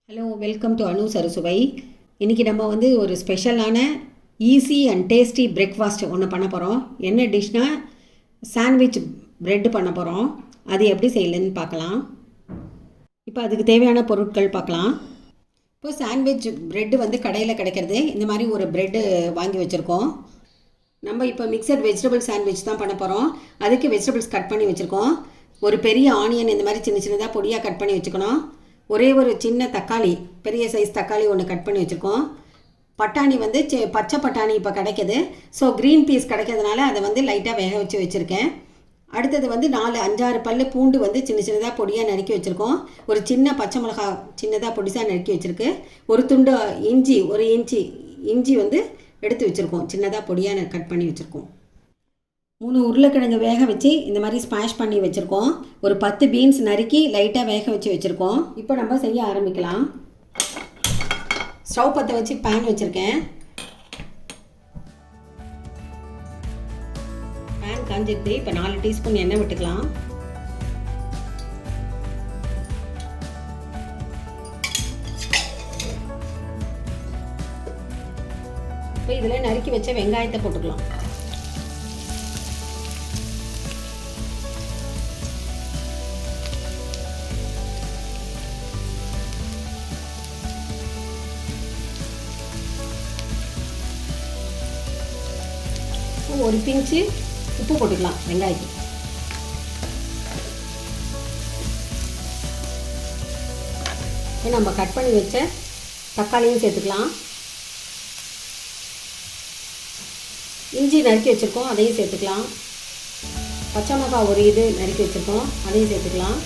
Hello, welcome to அனு சரசுவை. இன்றைக்கி நம்ம ஒரு ஸ்பெஷலான ஈஸி அண்ட் டேஸ்டி பிரேக்ஃபாஸ்ட் ஒன்று பண்ண போகிறோம். என்ன டிஷ்னால் சாண்ட்விச் ப்ரெட் பண்ண போகிறோம். அது எப்படி செய்யலன்னு பார்க்கலாம். இப்போ அதுக்கு தேவையான பொருட்கள் பார்க்கலாம். இப்போ சாண்ட்விச் ப்ரெட்டு கடையில் கிடைக்கிறது. இந்த மாதிரி ஒரு ப்ரெட்டு வாங்கி வச்சுருக்கோம். நம்ம இப்போ மிக்சட் வெஜிடபிள் சாண்ட்விச் தான் பண்ண போகிறோம். அதுக்கு வெஜிடபிள்ஸ் கட் பண்ணி வச்சுருக்கோம். ஒரு பெரிய ஆனியன் இந்த மாதிரி சின்ன சின்னதாக பொடியாக கட் பண்ணி வச்சுக்கணும். ஒரே ஒரு சின்ன தக்காளி, பெரிய சைஸ் தக்காளி ஒன்று கட் பண்ணி வச்சுருக்கோம். பட்டாணி பச்சை பட்டாணி இப்போ கிடைக்கிது. ஸோ க்ரீன் பீஸ் கிடைக்கிறதுனால அதை லைட்டாக வேக வச்சு வச்சுருக்கேன். அடுத்தது 4-5-6 பல்லு பூண்டு சின்ன சின்னதாக பொடியாக நறுக்கி வச்சுருக்கோம். ஒரு சின்ன பச்சை மிளகா சின்னதாக பொடிசாக நறுக்கி வச்சுருக்கு. ஒரு துண்டு இஞ்சி, ஒரு இஞ்சி எடுத்து வச்சுருக்கோம். சின்னதாக பொடியாக கட் பண்ணி வச்சுருக்கோம். 3 உருளைக்கிழங்கு வேக வச்சு இந்த மாதிரி ஸ்மாஷ் பண்ணி வச்சுருக்கோம். ஒரு 10 பீன்ஸ் நறுக்கி லைட்டாக வேக வச்சு வச்சுருக்கோம். இப்போ நம்ம செய்ய ஆரம்பிக்கலாம். ஸ்டவ் பற்ற வச்சு பேன் வச்சுருக்கேன். பேன் காஞ்சிட்டு இப்போ 4 டீஸ்பூன் எண்ணெய் விட்டுக்கலாம். இப்போ இதில் நறுக்கி வச்ச வெங்காயத்தை போட்டுக்கலாம். ஒரு பிஞ்சு உப்பு போட்டுக்கலாம் வெங்காயத்துக்கு. இப்போ நம்ம கட் பண்ணி வச்ச தக்காளியும் சேர்த்துக்கலாம். இஞ்சி நறுக்கி வச்சுருக்கோம், அதையும் சேர்த்துக்கலாம். பச்சை மிளகாய் ஒரு நறுக்கி வச்சுருக்கோம், அதையும் சேர்த்துக்கலாம்.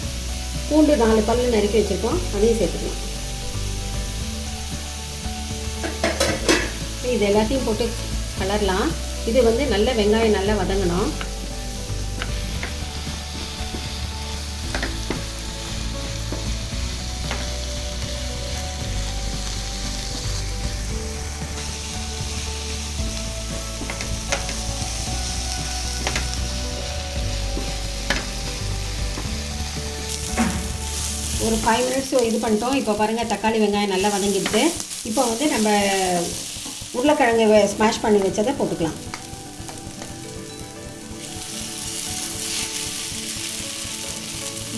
பூண்டு 4 பல்லு நறுக்கி வச்சுருக்கோம், அதையும் சேர்த்துக்கலாம். இது எல்லாத்தையும் போட்டு கலரலாம். இது நல்ல வெங்காயம் நல்லா வதங்கணும். ஒரு 5 மினிட்ஸ் இது பண்ணிட்டோம். இப்போ பாருங்கள், தக்காளி வெங்காயம் நல்லா வதங்கிடுது. இப்போ நம்ம உருளைக்கிழங்கு ஸ்மாஷ் பண்ணி வச்சதை போட்டுக்கலாம்.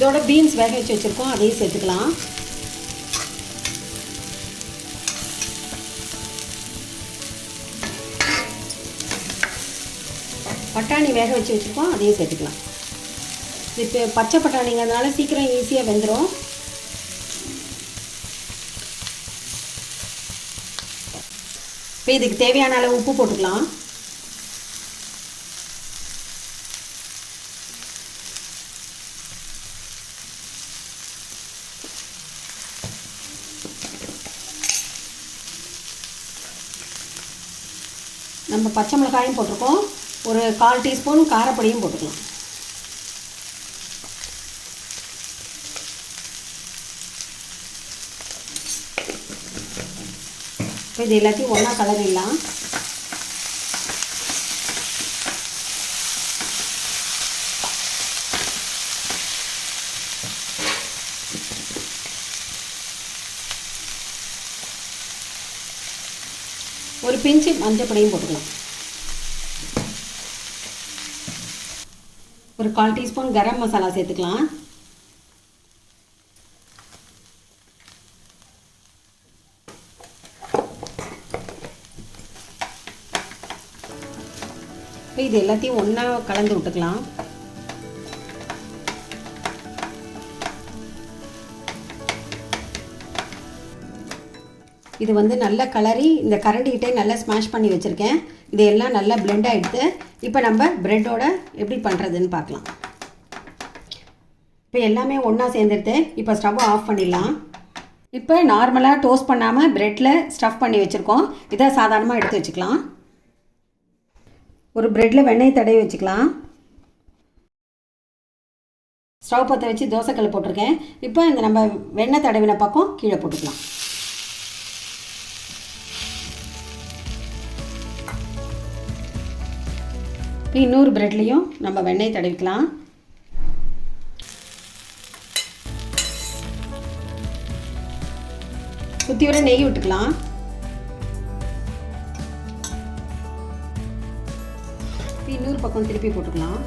இதோட பீன்ஸ் வேக வச்சு வச்சுருக்கோம், அதையும் சேர்த்துக்கலாம். பட்டாணி வேக வச்சு வச்சுருக்கோம், அதையும் சேர்த்துக்கலாம். இப்போ பச்சை பட்டாணிங்கிறதுனால சீக்கிரம் ஈஸியாக வெந்துடும். இப்போ இதுக்கு தேவையான அளவு உப்பு போட்டுக்கலாம். நம்ம பச்சை மிளகாயும் போட்டிருக்கோம். ஒரு 1/4 டீஸ்பூன் காரப்பொடியும் போட்டுக்கலாம். இப்போ இது எல்லாத்தையும் ஒன்றா கலரிடலாம். ஒரு பிஞ்சு மஞ்சள் பொடியும் போட்டுக்கலாம். ஒரு 1/4 டீஸ்பூன் கரம் மசாலா சேர்த்துக்கலாம். இது எல்லாத்தையும் ஒன்றா கலந்து விட்டுக்கலாம். இது நல்ல கலரி இந்த கரண்டிக்கிட்டே நல்லா ஸ்மாஷ் பண்ணி வச்சுருக்கேன். இது எல்லாம் நல்லா பிளெண்ட் ஆகிடுது. இப்போ நம்ம ப்ரெட்டோட எப்படி பண்ணுறதுன்னு பார்க்கலாம். இப்போ எல்லாமே ஒன்றா சேர்ந்துடுது. இப்போ ஸ்டவ்வை ஆஃப் பண்ணிடலாம். இப்போ நார்மலாக டோஸ்ட் பண்ணாமல் ப்ரெட்டில் ஸ்டஃப் பண்ணி வச்சுருக்கோம். இதை சாதாரணமாக எடுத்து வச்சுக்கலாம். ஒரு ப்ரெட்டில் வெண்ணெய் தடவி வச்சுக்கலாம். ஸ்டவ் பற்ற வச்சு தோசைக்கல் போட்டிருக்கேன். இப்போ இந்த நம்ம வெண்ணெய் தடவின பக்கம் கீழே போட்டுக்கலாம். இன்னொரு ப்ரெட்லேயும் நம்ம வெண்ணெய் தடவிக்கலாம். சுற்றி வர நெய் விட்டுக்கலாம். இன்னொரு பக்கம் திருப்பி போட்டுக்கலாம்.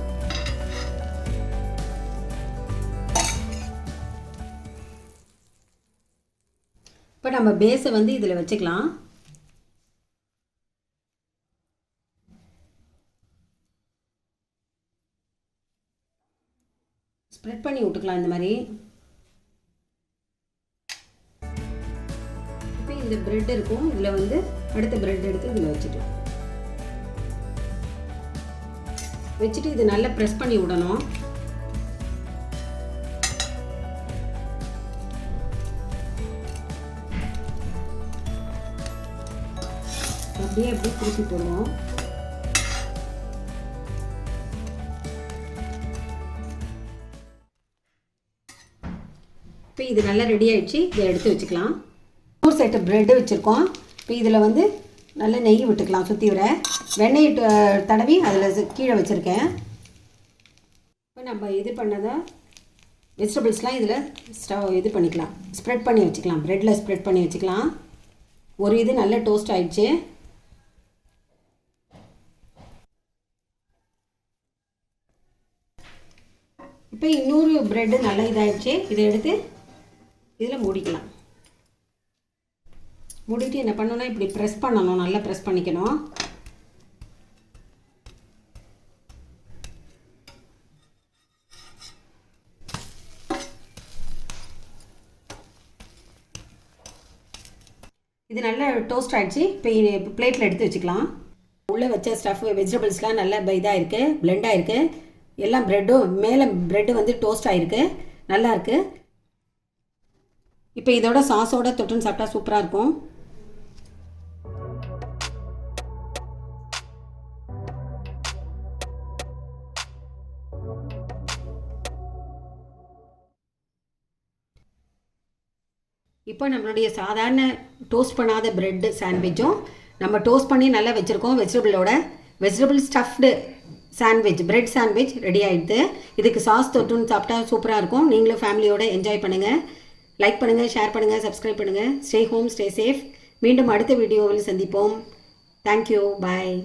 இப்போ நம்ம பேஸை வந்து இதில் வச்சுக்கலாம். ஸ்ப்ரெட் பண்ணி விட்டுக்கலாம் இந்த மாதிரி. இப்போ இந்த பிரெட் இருக்கும், இதில் வந்து அடுத்த பிரெட் எடுத்து இதில் வச்சுக்கலாம். வச்சுட்டு இது நல்லா ப்ரெஸ் பண்ணி விடணும். அப்படியே திருப்பி போடுவோம். இப்போ இது நல்லா ரெடி ஆகிடுச்சு. இதை எடுத்து வச்சுக்கலாம். ஒரு செட்டு ப்ரெட்டு வச்சுருக்கோம். இப்போ இதில் வந்து நல்லா நெய் விட்டுக்கலாம். சுற்றி வர வெண்ணெய் தடவி அதில் கீழே வச்சுருக்கேன். இப்போ நம்ம இது பண்ணதை வெஜிடபிள்ஸ்லாம் இதில் இது பண்ணிக்கலாம், ஸ்ப்ரெட் பண்ணி வச்சுக்கலாம். ப்ரெட்டில் ஸ்ப்ரெட் பண்ணி வச்சுக்கலாம். ஒரு இது நல்லா டோஸ்ட் ஆகிடுச்சு. இப்போ இன்னொரு ப்ரெட்டு நல்லா இதாகிடுச்சு. இதை எடுத்து இதில் மூடிக்கலாம். மூடிட்டு என்ன பண்ணணும்னா இப்படி ப்ரெஸ் பண்ணணும், நல்லா ப்ரெஸ் பண்ணிக்கணும். இது நல்லா டோஸ்ட் ஆகிடுச்சு. இப்போ பிளேட்டில் எடுத்து வச்சுக்கலாம். உள்ளே வச்ச ஸ்டஃப் வெஜிடபிள்ஸ்லாம் நல்லா இதாக இருக்குது, பிளெண்டாக இருக்குது. எல்லாம் ப்ரெட்டும் மேலே ப்ரெட்டு வந்து டோஸ்ட் ஆகிருக்கு, நல்லாயிருக்கு. இப்போ இதோட சாஸோட தொட்டுன்னு சாப்பிட்டா சூப்பராக இருக்கும். இப்போ நம்மளுடைய சாதாரண டோஸ்ட் பண்ணாத ப்ரெட் சாண்ட்விச்சும் நம்ம டோஸ்ட் பண்ணி நல்லா வச்சுருக்கோம். Vegetable stuffed sandwich, bread sandwich ready ஆகிடுது. இதுக்கு சாஸ் தொட்டுன்னு சாப்பிட்டா சூப்பராக இருக்கும். நீங்களும் ஃபேமிலியோடு என்ஜாய் பண்ணுங்கள். லைக் பண்ணுங்கள், ஷேர் பண்ணுங்கள், சப்ஸ்கிரைப் பண்ணுங்கள். Stay home, stay safe. மீண்டும் அடுத்த வீடியோவில் சந்திப்போம். தேங்க்யூ, பாய்.